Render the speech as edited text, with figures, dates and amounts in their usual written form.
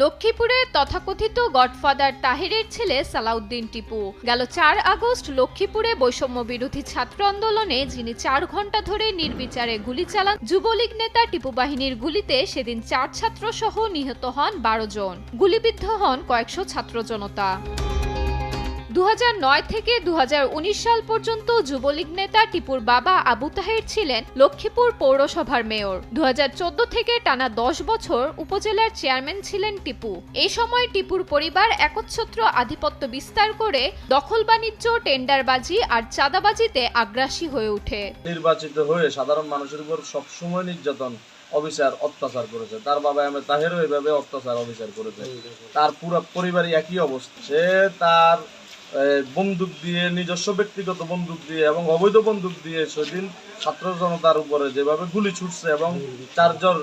লক্ষ্মীপুরে তথাকথিত গডফাদার তাহেরের ছেলে সালাউদ্দিন টিপু গেল ৪ আগস্ট লক্ষ্মীপুরে বৈষম্য বিরোধী ছাত্র আন্দোলনে যিনি ৪ ঘন্টা ধরে নির্বিচারে গুলি চালান যুবলীগ নেতা টিপু বাহিনীর গুলিতে সেদিন ৪ ছাত্র সহ নিহত হন ১২ জন। গুলিবিদ্ধ হন কয়েকশো ছাত্র জনতা। ২০০৯ থেকে ২০১৯ সাল পর্যন্ত যুবলীগ নেতা টিপুর বাবা আবু তাহের ছিলেন লক্ষ্মীপুর পৌরসভার মেয়র। ২০১৪ থেকে টানা ১০ বছর উপজেলার চেয়ারম্যান ছিলেন টিপু। এই সময় টিপুর পরিবার একচ্ছত্র আধিপত্য বিস্তার করে দখল বাণিজ্য, টেন্ডারবাজি আর চাঁদাবাজিতে আগ্রাসী হয়ে ওঠে। নির্বাচিত হয়ে সাধারণ মানুষের উপর সবসময় নির্যাতন, অবিচার, অত্যাচার করেছে। তার বাবা আহমেদ তাহেরও এইভাবে অত্যাচার, অবিচার করেছে। তার পুরো পরিবারই একই অবস্থা। সে তার বন্দুক দিয়ে, নিজস্ব ব্যক্তিগত বন্দুক দিয়ে এবং অবৈধ বন্দুক দিয়ে সেদিন ছাত্র জনতার উপরে যেভাবে গুলি ছুটছে এবং ৪ জন